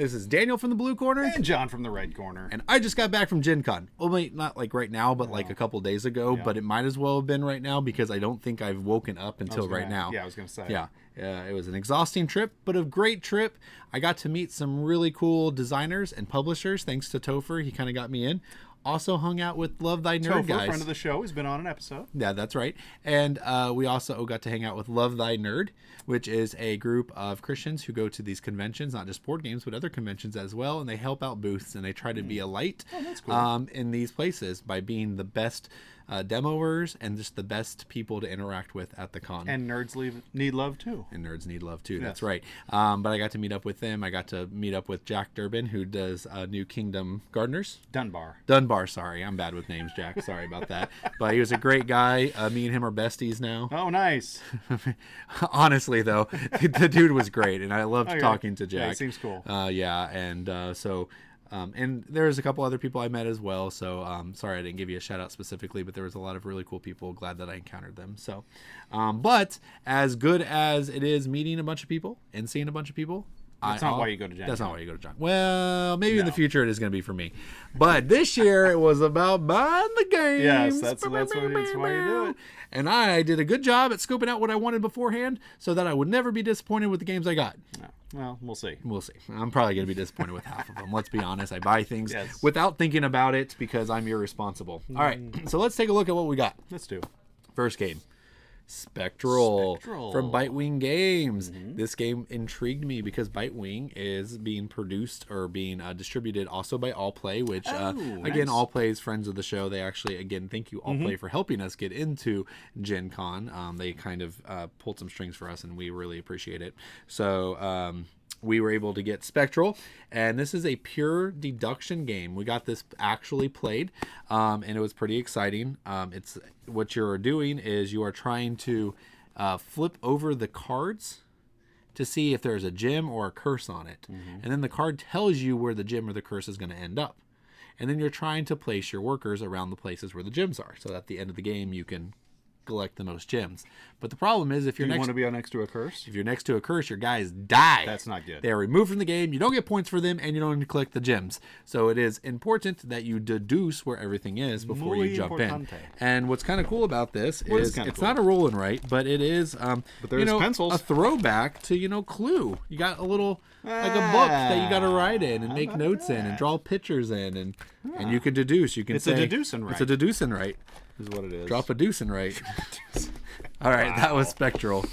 This is Daniel from the blue corner. And John from the red corner. And I just got back from Gen Con. Well, wait, not like right now, but like a couple days ago. Yeah. But it might as well have been right now because I don't think I've woken up until right now. Yeah, I was going to say. Yeah. It was an exhausting trip, but a great trip. I got to meet some really cool designers and publishers thanks to Topher. He kind of got me in. Also hung out with Love Thy Nerd Topher, guys. friend of the show, has been on an episode. Yeah, that's right. And we also got to hang out with Love Thy Nerd, which is a group of Christians who go to these conventions, not just board games, but other conventions as well. And they help out booths and they try to be a light that's cool. In these places by being the best demoers and just the best people to interact with at the con. And nerds need love too. And nerds need love too. Yes. That's right. But I got to meet up with them. I got to meet up with Jack Durbin, who does New Kingdom Gardeners. Dunbar, sorry. I'm bad with names, Jack. Sorry about that. But he was a great guy. Me and him are besties now. Oh, nice. Honestly, though, the dude was great. And I loved talking to Jack. Yeah, he seems cool. And there's a couple other people I met as well. So sorry I didn't give you a shout out specifically, but there was a lot of really cool people. Glad that I encountered them. So, but as good as it is meeting a bunch of people and seeing a bunch of people, that's not why you go to Gen Con. That's not why you go to Gen Con. Well, maybe in the future it is going to be for me. But this year it was about buying the games. Yes, that's why you do it. And I did a good job at scoping out what I wanted beforehand so that I would never be disappointed with the games I got. No. Well, we'll see. We'll see. I'm probably going to be disappointed with half of them. Let's be honest. I buy things Yes. without thinking about it because I'm irresponsible. All right. So let's take a look at what we got. Let's do. First game. Spectral from Bitewing Games. Mm-hmm. This game intrigued me because Bitewing is being produced or being distributed also by Allplay, which again, Allplay is friends of the show. They actually, again, thank you Allplay for helping us get into Gen Con. They kind of pulled some strings for us and we really appreciate it. So we were able to get Spectral, and this is a pure deduction game. We got this actually played, and it was pretty exciting. It's what you're doing is you are trying to flip over the cards to see if there's a gem or a curse on it, and then the card tells you where the gem or the curse is going to end up, and then you're trying to place your workers around the places where the gems are, so that at the end of the game you can collect the most gems. But the problem is if you're want to be next to a curse? If you're next to a curse, your guys die. That's not good. They are removed from the game. You don't get points for them, and you don't collect the gems. So it is important that you deduce where everything is before you jump in. And what's kind of cool about this is it's not a roll and write, but it is but there's pencils. A throwback to Clue. You got a little like a book that you got to write in and make notes in and draw pictures in, and you can deduce. You can It's a deduce and write. It's a deduce and write. Is what it is. Drop a deuce and write. All right, that was Spectral.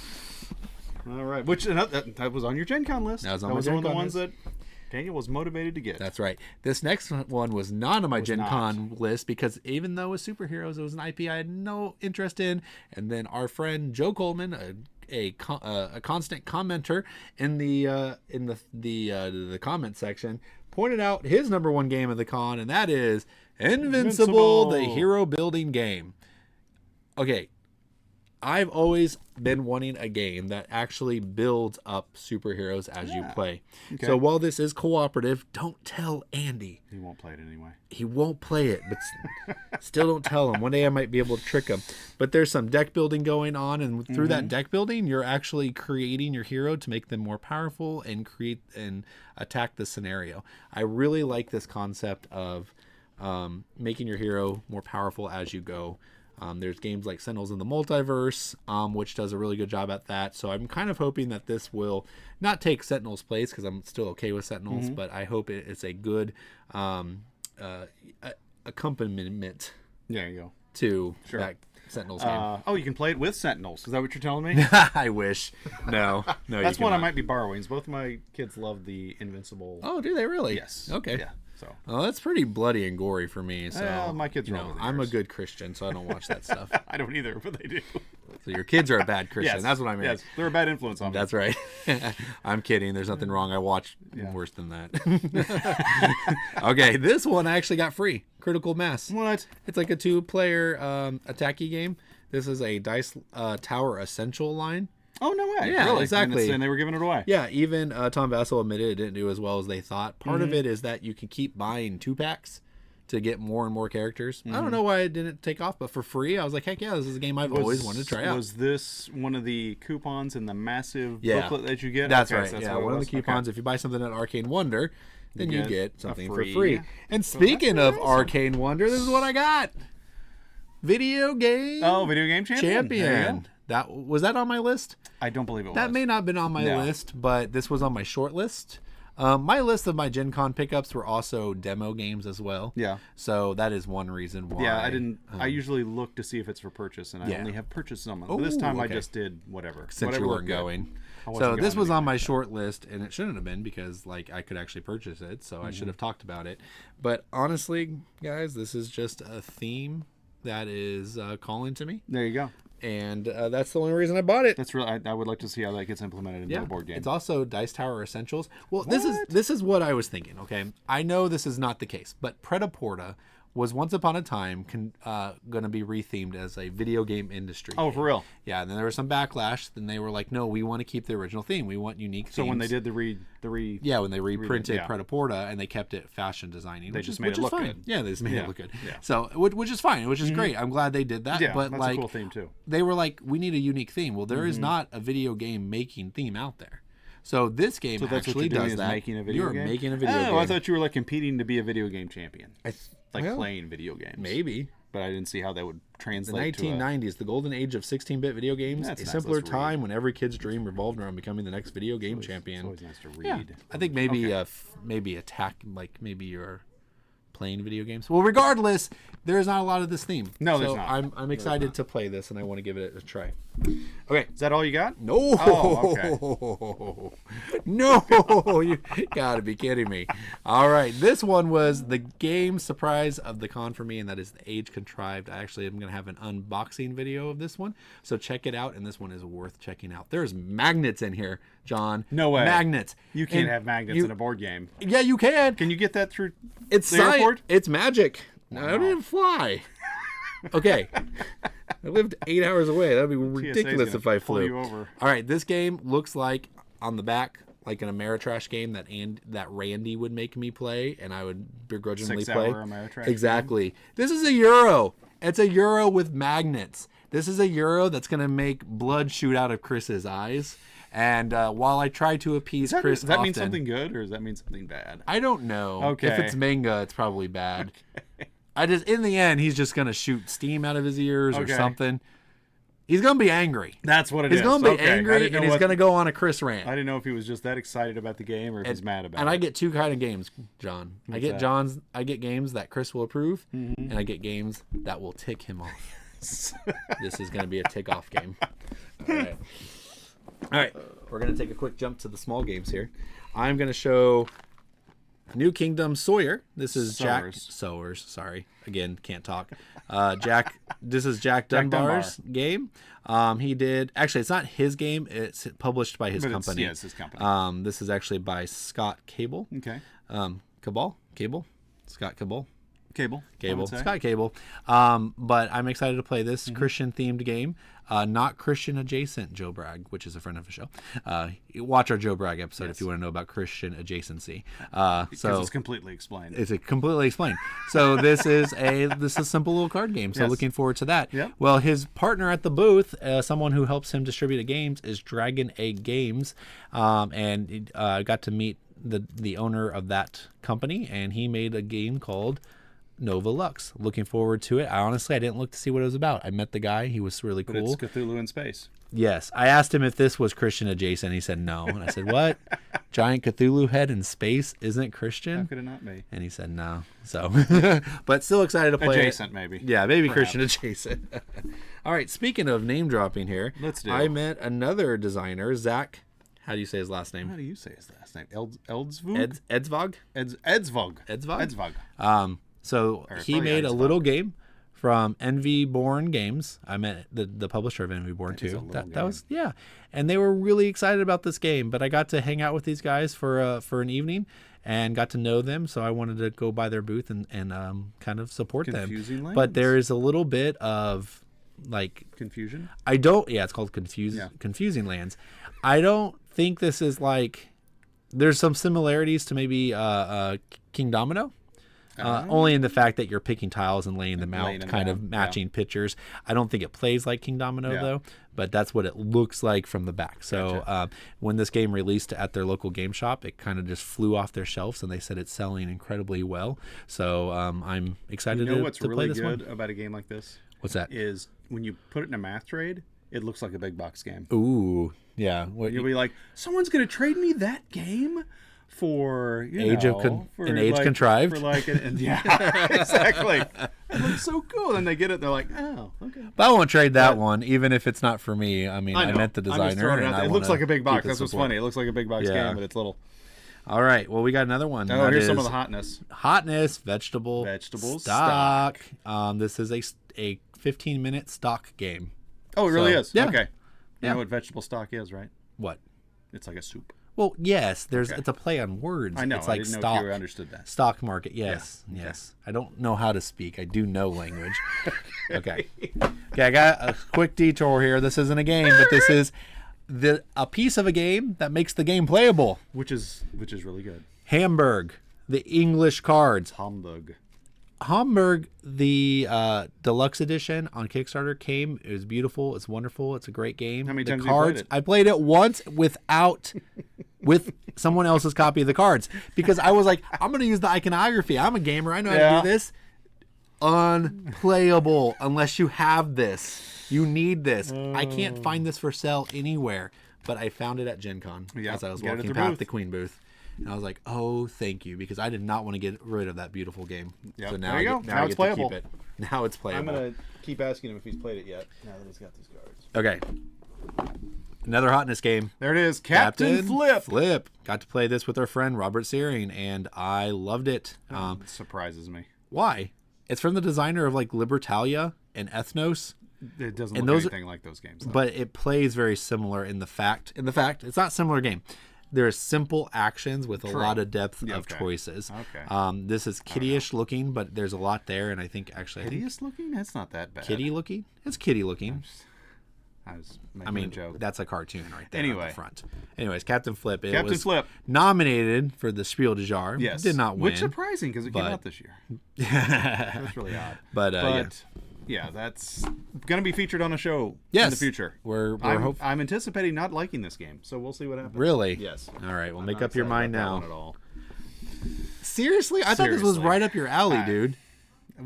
All right, which that was on your Gen Con list. That was on one of the ones list. that Daniel was motivated to get. That's right. This next one was not on my Gen Con list because even though it was superheroes, it was an IP I had no interest in. And then our friend Joe Coleman, a constant commenter in the comment section, pointed out his number one game of the con, and that is Invincible, the hero building game. Okay, I've always been wanting a game that actually builds up superheroes as you play. Okay. So while this is cooperative, don't tell Andy. He won't play it anyway. He won't play it, but still don't tell him. One day I might be able to trick him. But there's some deck building going on, and through that deck building, you're actually creating your hero to make them more powerful and create and attack the scenario. I really like this concept of making your hero more powerful as you go. There's games like Sentinels in the Multiverse, which does a really good job at that. So I'm kind of hoping that this will not take Sentinels' place because I'm still okay with Sentinels, but I hope it's a good accompaniment. There you go. To that Sentinels game. You can play it with Sentinels. Is that what you're telling me? I wish. No. That's one I might be borrowing. Both of my kids love the Invincible. Oh, do they really? Yes. Okay. Yeah. So. Well, that's pretty bloody and gory for me. So my kids are I'm a good Christian, so I don't watch that stuff. I don't either, but they do. So your kids are a bad Christian. Yes. That's what I mean. Yes, they're a bad influence on me. That's right. I'm kidding. There's nothing wrong. I watch worse than that. Okay, this one I actually got free. Critical Mass. What? It's like a 2-player attacky game. This is a Dice Tower Essential line. Oh, no way. Yeah, really? Exactly. And they were giving it away. Yeah, even Tom Vassell admitted it didn't do as well as they thought. Part of it is that you can keep buying 2-packs. to get more and more characters. I don't know why it didn't take off, but for free, I was like, heck yeah, this is a game I've always wanted to try out. Was this one of the coupons in the massive Yeah. booklet that you get? That's Okay, right. so Yeah, what it one of the was? coupons. Okay. If you buy something at Arcane Wonder, then you get get something a for free. free. And So speaking that's of pretty awesome. Arcane Wonder, this is what I got. Video game. Oh, video game champion. There you champion. That was that on my list? I don't believe it was. That may not have been on my No. list, but this was on my short list. My list of my Gen Con pickups were also demo games as well. Yeah. So that is one reason why. Yeah, I didn't. I usually look to see if it's for purchase, and I yeah. only have purchased some. Oh, This time I okay. just did whatever. Since whatever you weren't looked good. going. I wasn't So this going was on anywhere. my short list, and it shouldn't have been because like I could actually purchase it, so I should have talked about it. But honestly, guys, this is just a theme that is calling to me, There you go. and that's the only reason I bought it. That's really. I would like to see how that gets implemented into a board game. It's also Dice Tower Essentials. Well, this is what I was thinking. Okay, I know this is not the case, but Pret-a-Porta was once upon a time going to be rethemed as a video game industry. Oh, game. for real? Yeah, and then there was some backlash. Then they were like, "No, we want to keep the original theme. We want unique themes." So when they did the yeah, when they reprinted yeah. Pret-a-Porta and they kept it fashion designing, They which just is, made which it is look fine. good. Yeah, they just made Yeah, it look good. yeah. So which is fine, which is great. I'm glad they did that. Yeah, but that's like, a cool theme too. they were like, we need a unique theme. Well, there is not a video game making theme out there. So this game So that's what actually you're doing does is that. making a video You're game. making a video oh, game. I thought you were like competing to be a video game champion, like well, playing video games. maybe. but I didn't see how that would The translate to 1990s, the golden age of 16-bit video games, That's a nice. simpler Let's read. time when every kid's dream revolved around becoming the next video game champion. It's always nice to read. Yeah, I think maybe Okay. maybe attack, like maybe you're playing video games. Well, regardless, there's not a lot of this theme. No, so there's not. I'm excited to play this, and I want to give it a try. Okay, Is that all you got? no, Oh, no, you gotta be kidding me. All right, this one was the game surprise of the con for me, and that is the Age Contrived. I actually am gonna have an unboxing video of this one, so check it out. And this one is worth checking out. There's magnets in here, John. No way. Magnets. You can't And have magnets in a board game. Yeah, you can. Can you get that through It's the airport? It's magic. No, I don't even fly. Okay. I lived 8 hours away. That'd be ridiculous gonna if I pull flew. you over. All right, this game looks like on the back like an Ameritrash game that Randy would make me play, and I would begrudgingly play. 6-hour Ameritrash Exactly. This is a Euro. It's a Euro with magnets. This is a Euro that's gonna make blood shoot out of Chris's eyes. And while I try to appease Chris, Does that mean often, something good or does that mean something bad? I don't know. Okay. If it's manga, it's probably bad. I just, in the end, he's just gonna shoot steam out of his ears or Okay. something. He's gonna be angry. That's what it He's is. gonna be Okay. I angry, didn't know and he's what- gonna go on a Chris rant. I didn't know if he was just that excited about the game or if he's mad about And it. I get two kind of games, John. I get that? I get games that Chris will approve, and I get games that will tick him off. This is gonna be a tick off game. All right. All right. We're gonna take a quick jump to the small games here. I'm gonna show New Kingdom Sawyer. This is Jack Sowers. Sorry, again, can't talk. Jack. This is Jack Dunbar's game. He did actually. It's not his game. It's published by his company. Yeah, it's his company. This is actually by Scott Cable. Okay. Cable. Scott Cable. Cable. Scott Cable. But I'm excited to play this Christian themed game. Not Christian adjacent Joe Bragg, which is a friend of the show. Watch our Joe Bragg episode if you want to know about Christian adjacency. So it's completely explained. it's completely explained. So this is a simple little card game. So Yes. looking forward to that. Yep. Well, his partner at the booth, someone who helps him distribute the games, is Dragon Egg Games, and I got to meet the owner of that company, and he made a game called Nova Lux. Looking forward to it. I didn't look to see what it was about. I met the guy. He was really But cool. it's Cthulhu in space. Yes. I asked him if this was Christian adjacent. He said no. And I said, what? Giant Cthulhu head in space isn't How Christian? could it not be? And he said no. So, but still excited to play Adjacent, it. maybe. Yeah, maybe Perhaps. Christian adjacent. All right. Speaking of name dropping here, Let's do I it. met another designer, Zach. How do you say his last How name? do you say his last name? Eldsvog? Edsvog? Edsvog. Edsvog? Edsvog. So Or he probably made a Edsvog. little game from Envy Born Games. I met the publisher of Envy Born That is a too. little That was and they were really excited about this game. But I got to hang out with these guys for an evening and got to know them. So I wanted to go by their booth and kind of support Confusing them. Lands? But there is a little bit of like Confusion? it's called Confusing Lands. I don't think this is like there's some similarities to maybe King Domino. Only in the fact that you're picking tiles and laying them out, kind of matching yeah. pictures. I don't think it plays like King Domino, though, but that's what it looks like from the back. So when this game released at their local game shop, it kind of just flew off their shelves, and they said it's selling incredibly well. So I'm excited to play this one. What's really good about a game like this? What's that? Is when you put it in a math trade, it looks like a big box game. Ooh, yeah. You'll be like, someone's going to trade me that game for age contrived. For like yeah, exactly. It looks so cool. And they get it, and they're like, oh, okay. But I won't trade that one, even if it's not for me. I mean, I meant the designer. And it looks like a big box. That's what's funny. It looks like a big box game, but it's little. All right. Well, we got another one. Oh, here's some of the hotness. Vegetable stock. This is a 15-minute stock game. Oh, it really is? Yeah. Okay. You know what vegetable stock is, right? What? It's like a soup. Well, yes. It's a play on words. I know. It's like I didn't stock. know if you understood that. Stock market. Yes. Yeah. Yes. I don't know how to speak. I do know language. Okay. I got a quick detour here. This isn't a game, but this is a piece of a game that makes the game playable. Which is really good. Hamburg, the English cards. Hamburg, the deluxe edition on Kickstarter came. It was beautiful. It's wonderful. It's a great game. How many times have you played it? I played it once with someone else's copy of the cards because I was like, I'm going to use the iconography. I'm a gamer. I know how to do this. Unplayable unless you have this. You need this. I can't find this for sale anywhere, but I found it at Gen Con as I was walking past the Queen booth. And I was like, oh, thank you, because I did not want to get rid of that beautiful game. Yep. So now there you go. Now it's playable. To keep it. Now it's playable. I'm going to keep asking him if he's played it yet, now that he's got these cards. Okay. Another hotness game. There it is. Captain Flip. Got to play this with our friend Robert Searing, and I loved it. It surprises me. Why? It's from the designer of like Libertalia and Ethnos. It doesn't look anything like those games, though. But it plays very similar in the fact it's not a similar game. There's simple actions with a lot of depth of choices. Okay. This is kiddie-ish looking, but there's a lot there, and I think kiddie-ish looking? That's not that bad. Kitty looking? It's kitty looking. I was making a joke. That's a cartoon right there anyway. on the front. Anyways, Captain Flip. It Captain was Flip. Nominated for the Spiel des Jahres. Yes. Did not win. Which is surprising because it came out this year. That's really odd. But yeah, that's going to be featured on a show in the future. I'm anticipating not liking this game, so we'll see what happens. Really? Yes. All right, well, make up your mind now. At all. Seriously? I thought this was right up your alley, dude.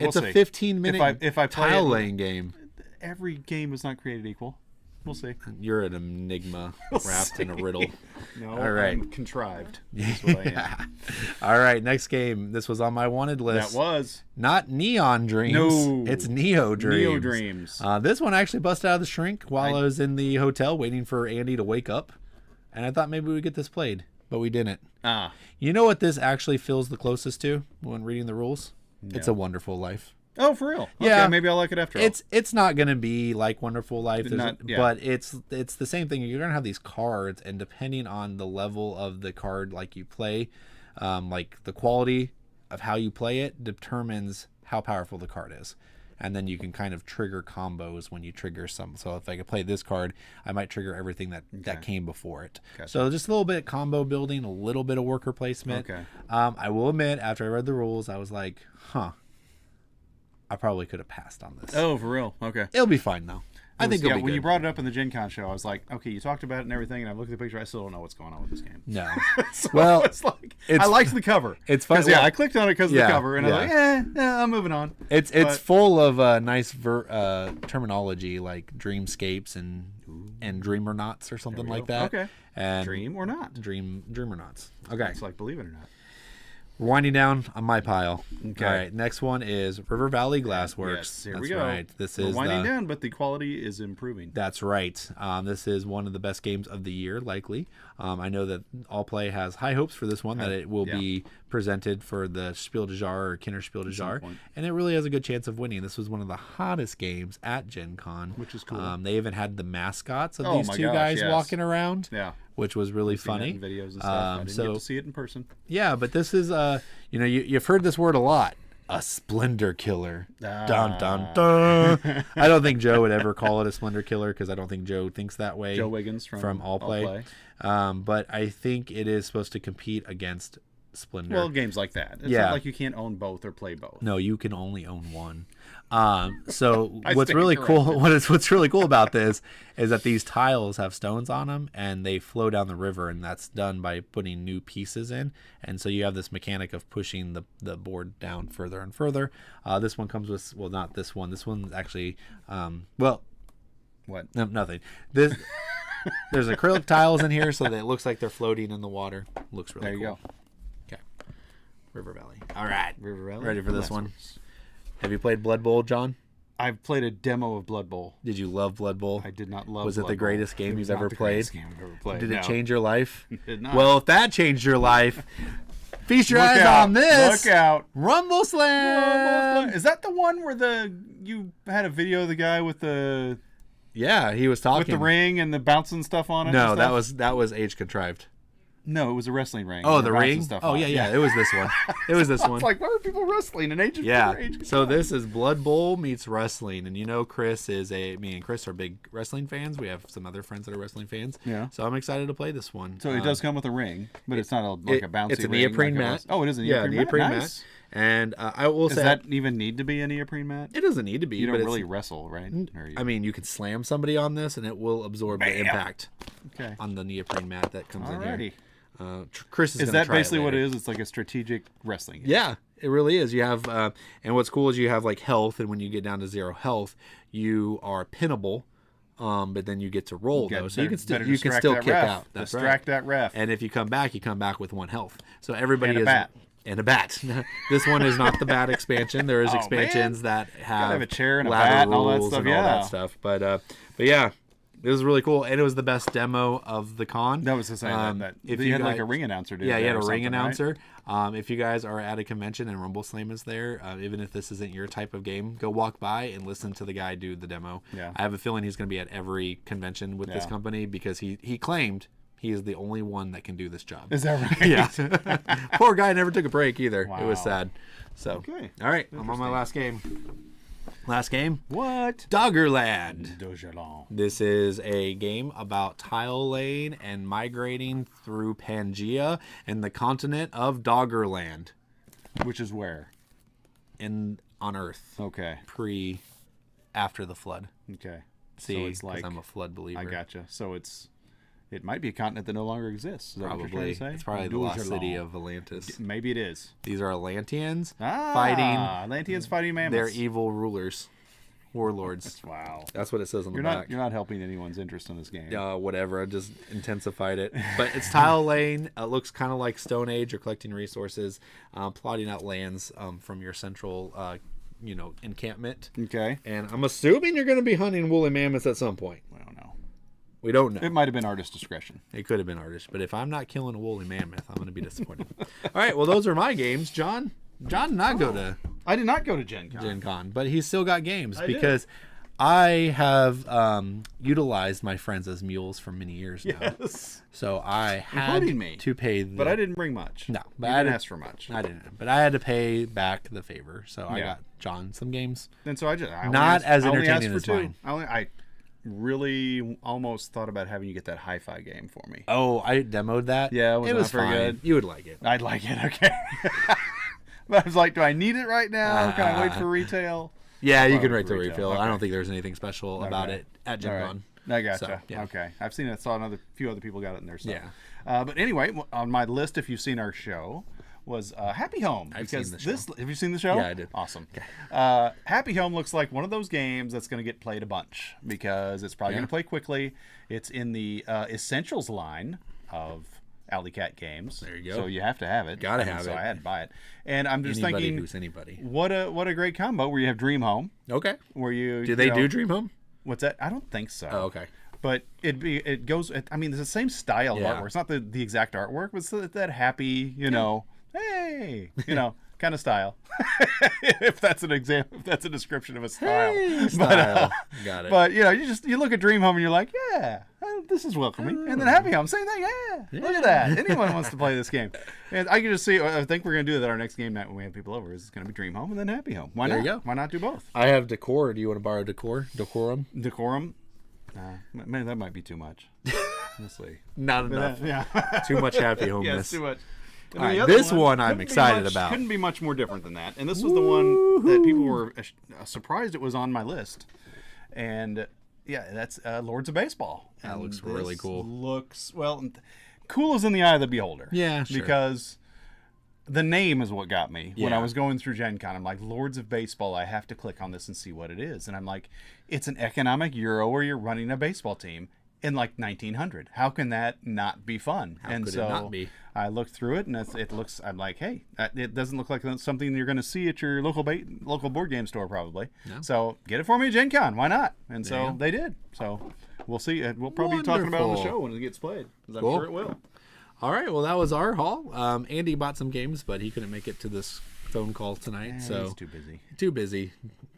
It's a 15-minute tile laying game. Every game is not created equal. We'll see. You're an enigma wrapped in a riddle. No, all right. I'm contrived. That's what I am. All right, next game. This was on my wanted list. That was. Not Neon Dreams. No. It's Neo Dreams. Neo Dreams. This one actually busted out of the shrink while I was in the hotel waiting for Andy to wake up. And I thought maybe we'd get this played, but we didn't. You know what this actually feels the closest to when reading the rules? Yeah. It's A Wonderful Life. Oh, for real? Yeah, okay, maybe I'll like it after all. It's not gonna be like Wonderful Life, but it's the same thing. You're gonna have these cards, and depending on the level of the card, like you play, like the quality of how you play it determines how powerful the card is, and then you can kind of trigger combos when you trigger some. So if I could play this card, I might trigger everything that came before it. Gotcha. So just a little bit of combo building, a little bit of worker placement. Okay. I will admit, after I read the rules, I was like, I probably could have passed on this. Oh, for real? Okay. It'll be fine, though. I think it'll be good. When you brought it up in the Gen Con show, I was like, okay, you talked about it and everything, and I looked at the picture, I still don't know what's going on with this game. No. So well, I liked the cover. It's fun. I clicked on it because of the cover, and I was like, I'm moving on. It's full of nice terminology like dreamscapes and dreamernauts or something like that. Okay. And Dream or not. Dreamernauts. Okay. It's like Believe It or Not. We're winding down on my pile. Okay. All right. Next one is River Valley Glassworks. Yes, here that's we go. Right. We're winding down, but the quality is improving. That's right. This is one of the best games of the year, likely. I know that All Play has high hopes for this one, that it will be presented for the Spiel des Jahres or Kinder Spiel des Jahres, and it really has a good chance of winning. This was one of the hottest games at Gen Con. Which is cool. They even had the mascots of these two guys walking around, which was really funny. Videos and stuff. I didn't get to see it in person. Yeah, but this is, you've heard this word a lot. A Splendor Killer. Dun, dun, dun. I don't think Joe would ever call it a Splendor Killer because I don't think Joe thinks that way. Joe Wiggins from All Play. But I think it is supposed to compete against Splendor. Well, games like that. It's not like you can't own both or play both. No, you can only own one. So what's really cool about this is that these tiles have stones on them and they flow down the river, and that's done by putting new pieces in. And so you have this mechanic of pushing the board down further and further. This one comes with, well, not this one. This one's actually, what? No, nothing. There's acrylic tiles in here so that it looks like they're floating in the water. Looks really cool. There you go. Okay. River Valley. All right. River Valley. Ready for this one? Have you played Blood Bowl, John? I've played a demo of Blood Bowl. Did you love Blood Bowl? I did not love. Was it the greatest game you've ever played? Did it change your life? It did not. Well, if that changed your life, feast your eyes on this. Look out! Rumble Slam. Is that the one where you had a video of the guy with the? Yeah, he was talking with the ring and the bouncing stuff on it. No, that was age contrived. No, it was a wrestling ring. Oh, the ring? Oh, yeah. It was this one. It was this one. It's like, why were people wrestling in age of So this is Blood Bowl meets wrestling. And Chris me and Chris are big wrestling fans. We have some other friends that are wrestling fans. Yeah. So I'm excited to play this one. So it does come with a ring, but it's not like a bouncy ring. It's a neoprene mat. Oh, it is a neoprene mat? Nice. And I will say... Does that even need to be a neoprene mat? It doesn't need to be. You don't really wrestle, right? You can slam somebody on this and it will absorb the impact on the neoprene mat that comes in here. Chris is that basically what it is? It's like a strategic wrestling game. Yeah, it really is. You have, and what's cool is you have like health, and when you get down to 0 health, you are pinnable, but then you get to roll though, so you can still kick out. That's distract that ref. And if you come back with 1 health. So everybody is and a bat. This one is not the bat expansion. There is expansions that have a chair and a bat and all that stuff. But yeah. It was really cool, and it was the best demo of the con. That was the same. If you had like a ring announcer, you had a ring announcer. Right? If you guys are at a convention and Rumble Slam is there, even if this isn't your type of game, go walk by and listen to the guy do the demo. Yeah. I have a feeling he's going to be at every convention with this company because he claimed he is the only one that can do this job. Is that right? Yeah. Poor guy never took a break either. Wow. It was sad. So, all right, I'm on my last game. Last game? What? Doggerland. Doggerland. This is a game about tile laying and migrating through Pangea and the continent of Doggerland. Which is where? On Earth. Okay. After the flood. Okay. See, so it's like, I'm a flood believer. I gotcha. So it might be a continent that no longer exists. Is that what you're trying to say? It's probably the lost city of Atlantis. Maybe it is. These are Atlanteans fighting mammoths. They're evil rulers, warlords. Wow. That's what it says on the back. You're not helping anyone's interest in this game. Whatever. I just intensified it. But it's tile laying. It looks kind of like Stone Age. You're collecting resources, plotting out lands from your central encampment. Okay. And I'm assuming you're going to be hunting woolly mammoths at some point. I don't know. We don't know. It might have been artist discretion. It could have been artist, but if I'm not killing a woolly mammoth, I'm going to be disappointed. All right, well, those are my games. John did not go to... I did not go to Gen Con. Gen Con, but he's still got games because I have utilized my friends as mules for many years now. Yes. So I had to pay... But I didn't bring much. No. But I didn't ask for much. I didn't. But I had to pay back the favor. So I got John some games. And so I not as entertaining as mine. I really almost thought about having you get that hi-fi game for me. Oh, I demoed that? Yeah, it was fine. Good. You would like it. I'd like it, okay. But I was like, do I need it right now? Can I wait for retail? Yeah, you can wait till retail. Okay. I don't think there's anything special about it at Gen Con. I gotcha. So, yeah. Okay. I've seen it. Saw a few other people got it in there. So. Yeah. But anyway, on my list, if you've seen our show, was Happy Home. I've seen the show. Have you seen the show? Yeah, I did. Awesome. Okay. Happy Home looks like one of those games that's going to get played a bunch because it's probably going to play quickly. It's in the Essentials line of Alley Cat games. There you go. So you have to have it. Gotta have it. So I had to buy it. And I'm just thinking, who's anybody. What a great combo where you have Dream Home. Okay. Where you do they do Dream Home? What's that? I don't think so. Oh, okay. But it goes. I mean, it's the same style of artwork. It's not the exact artwork, but it's that happy, hey, kind of style. If that's an example, if that's a description of a style. Hey, style. Got it. But you look at Dream Home and you're like, yeah, this is welcoming. And then Happy Home, same thing. Yeah, look at that. Anyone wants to play this game. And I can just see. I think we're gonna do that our next game night when we have people over. Is it's gonna be Dream Home and then Happy Home. Why not? There you go. Why not do both? I have Decor. Do you want to borrow Decor? Decorum. Man, that might be too much. Let's see. Not enough. Too much Happy Homeness. Yes, too much. All right, this one I'm excited about. Couldn't be much more different than that. And this was the one that people were surprised it was on my list. And yeah, that's Lords of Baseball. That looks really cool. Cool is in the eye of the beholder. Yeah, sure. Because the name is what got me. When I was going through Gen Con, I'm like, Lords of Baseball, I have to click on this and see what it is. And I'm like, it's an economic Euro where you're running a baseball team in like 1900. How can that not be fun? How could it not be? I looked through it, and it looks. I'm like, hey, it doesn't look like something you're going to see at your local board game store, probably. No. So get it for me at Gen Con. Why not? And so they did. So we'll see. We'll probably be talking about it on the show when it gets played, because I'm sure it will. All right. Well, that was our haul. Andy bought some games, but he couldn't make it to this phone call tonight. So he's too busy.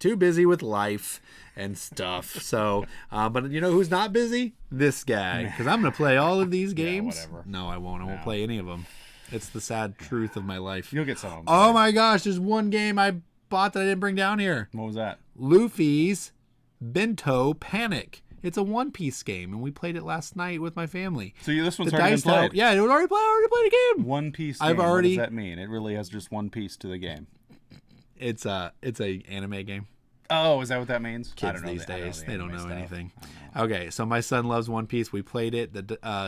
Too busy with life and stuff. So, but you know who's not busy? This guy. Because I'm going to play all of these games. Yeah, whatever. No, I won't. I won't play any of them. It's the sad truth of my life. You'll get some of them. Oh my gosh. There's one game I bought that I didn't bring down here. What was that? Luffy's Bento Panic. It's a One Piece game, and we played it last night with my family. So this one's already been played? Yeah, I already played a game. One Piece game. What does that mean? It really has just one piece to the game. It's a anime game. Oh, is that what that means? Kids these days, they don't know anything. Okay, so my son loves One Piece. We played it.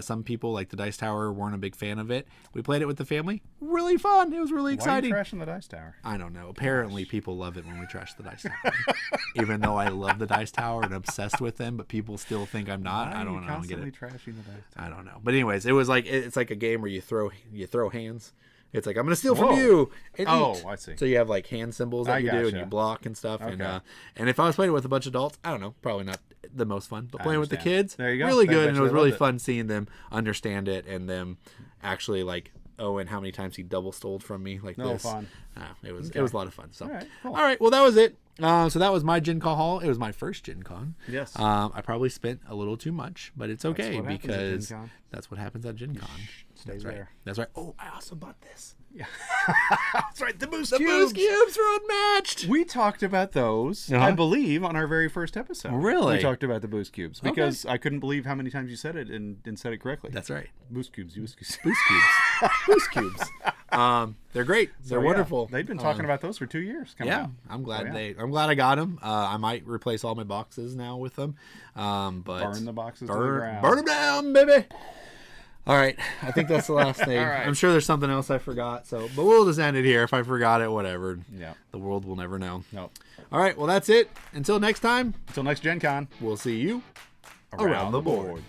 Some people, like the Dice Tower, weren't a big fan of it. We played it with the family. Really fun. It was really exciting. Why are you trashing the Dice Tower? I don't know. Apparently, people love it when we trash the Dice Tower. Even though I love the Dice Tower and obsessed with them, but people still think I'm not. I don't know. I don't get it. Trashing the Dice Tower? I don't know. But anyways, it was like it's like a game where you throw hands. It's like, I'm going to steal from you and eat. I see. So you have like hand symbols that you do and you block and stuff. Okay. And if I was playing it with a bunch of adults, I don't know, probably not the most fun. But playing with the kids, there you go. Really good. And it was really fun seeing them understand it and them actually like, and how many times he double stole from me like this. Fun. It was a lot of fun. So, all right, cool. All right, well, that was it. So that was my Gen Con haul. It was my first Gen Con. Yes. I probably spent a little too much, but it's okay because that's what happens at Gen Con. Stays there. That's right. Oh, I also bought this. Yeah. That's right. The Boost Cubes. The Boost Cubes are unmatched. We talked about those, I believe, on our very first episode. Really? We talked about the Boost Cubes because I couldn't believe how many times you said it and said it correctly. That's right. Boost Cubes. Boost Cubes. Boost Cubes. They're great. They're wonderful. They've been talking about those for 2 years. I'm glad I'm glad I got them. I might replace all my boxes now with them. But burn the boxes to the ground. Burn them down, baby. All right, I think that's the last thing. All right. I'm sure there's something else I forgot. But we'll just end it here. If I forgot it, whatever. Yeah. The world will never know. No. All right, well, that's it. Until next time. Until next Gen Con. We'll see you around the board.